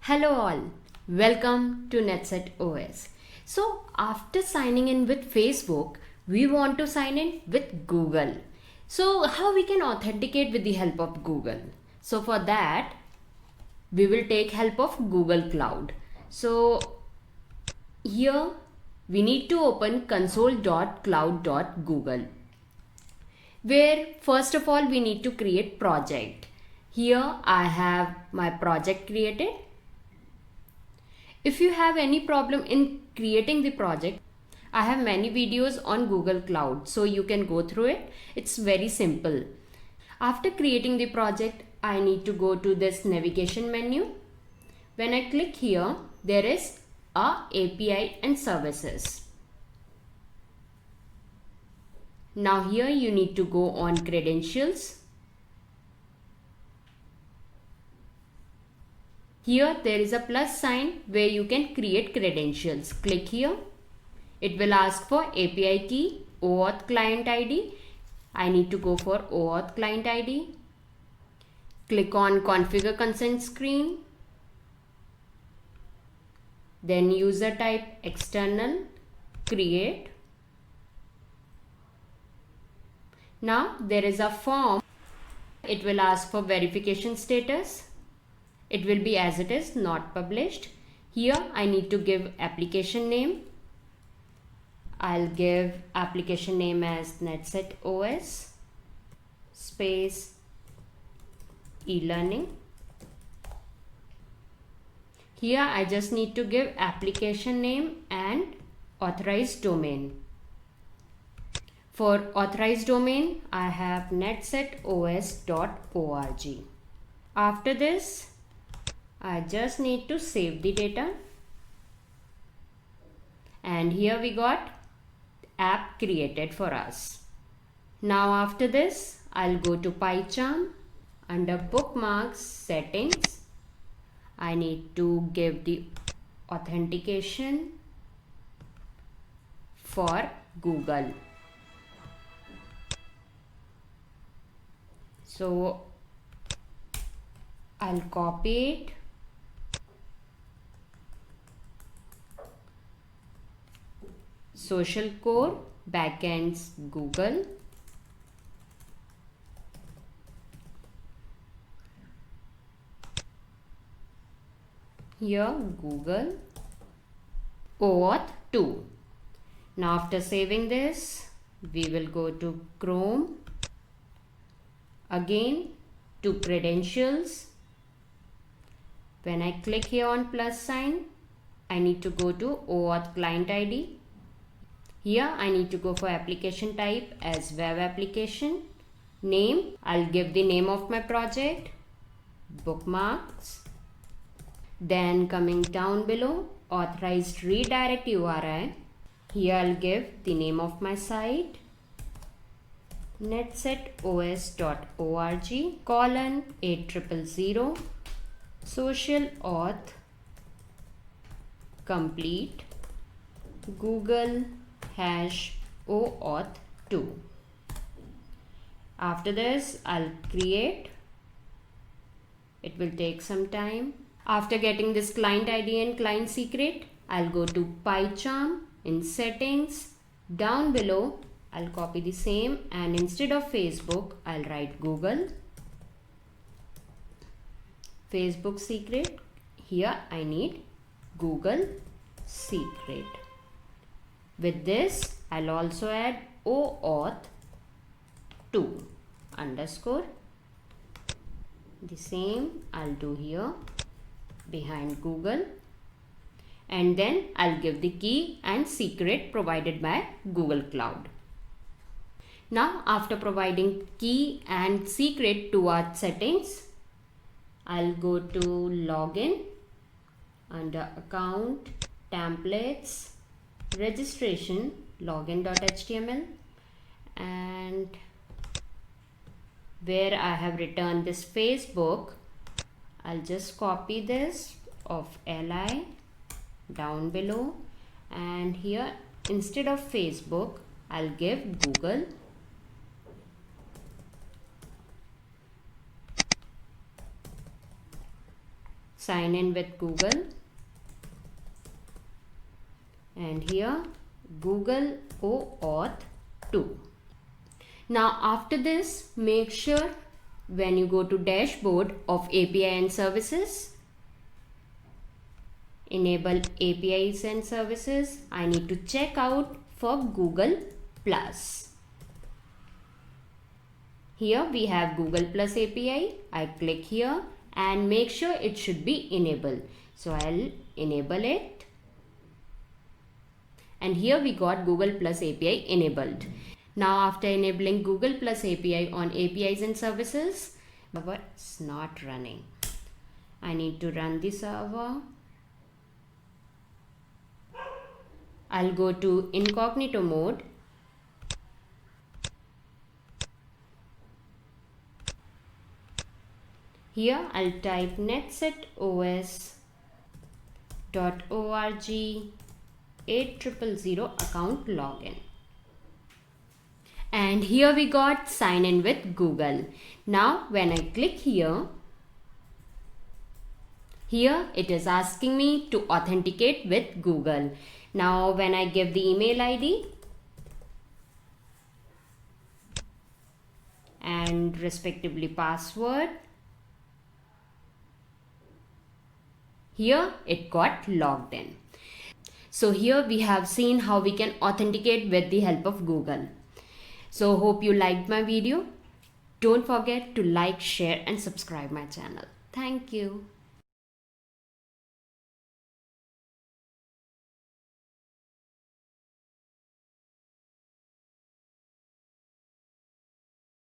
Hello all, welcome to nETSETOS. So after signing in with Facebook, we want to sign in with Google. So how we can authenticate with the help of Google? So for that, we will take help of Google Cloud. So here we need to open console.cloud.google, where first of all we need to create project. Here I have my project created. If you have any problem in creating the project, I have many videos on Google Cloud, so you can go through it. It's very simple. After creating the project, I need to go to this navigation menu. When I click here, there is a API and services. Now here you need to go on credentials. Here there is a plus sign where you can create credentials. Click here. It will ask for API key, OAuth client ID. I need to go for OAuth client ID. Click on configure consent screen. Then user type external, create. Now there is a form. It will ask for verification status. It will be as it is, not published. Here I need to give application name. I'll give application name as nETSETOS space e-learning. Here I just need to give application name and authorized domain. For authorized domain, I have nETSETOS.org. After this, I just need to save the data. And here we got app created for us. Now after this, I'll go to PyCharm. Under bookmarks settings, I need to give the authentication for Google. So I'll copy it. Social core, backends Google. Here Google OAuth 2. Now after saving this, we will go to Chrome. Again to credentials. When I click here on plus sign, I need to go to OAuth client ID. Here I need to go for application type as web application. Name, I'll give the name of my project. Bookmarks. Then coming down below, authorized redirect URI. Here I'll give the name of my site. nETSETOS.org :8000 social-auth complete Google #OAuth 2. After this, I'll create. It will take some time. After getting this client ID and client secret, I'll go to PyCharm in settings. Down below, I'll copy the same, and instead of Facebook, I'll write Google. Facebook secret. Here I need Google secret. With this, I'll also add OAuth 2 _ the same I'll do here behind Google, and then I'll give the key and secret provided by Google Cloud. Now after providing key and secret to our settings, I'll go to login. Under account, templates, registration, login.html, and where I have returned this Facebook, I'll just copy this of li down below, and here instead of Facebook, I'll give Google. sign in with Google, and here Google OAuth 2. Now after this, make sure when you go to dashboard of API and services, enable APIs and services. I need to check out for Google Plus. Here we have Google Plus API. I click here and make sure it should be enabled. So I'll enable it. And here we got Google Plus API enabled. Now after enabling Google Plus API on APIs and services, but it's not running. I need to run the server. I'll go to incognito mode. Here I'll type nETSETOS.org 8000 account login. And here we got sign in with Google. Now when I click here it is asking me to authenticate with Google. Now when I give the email ID and respectively password, here it got logged in. So here we have seen how we can authenticate with the help of Google. So hope you liked my video. Don't forget to like, share and subscribe my channel. Thank you.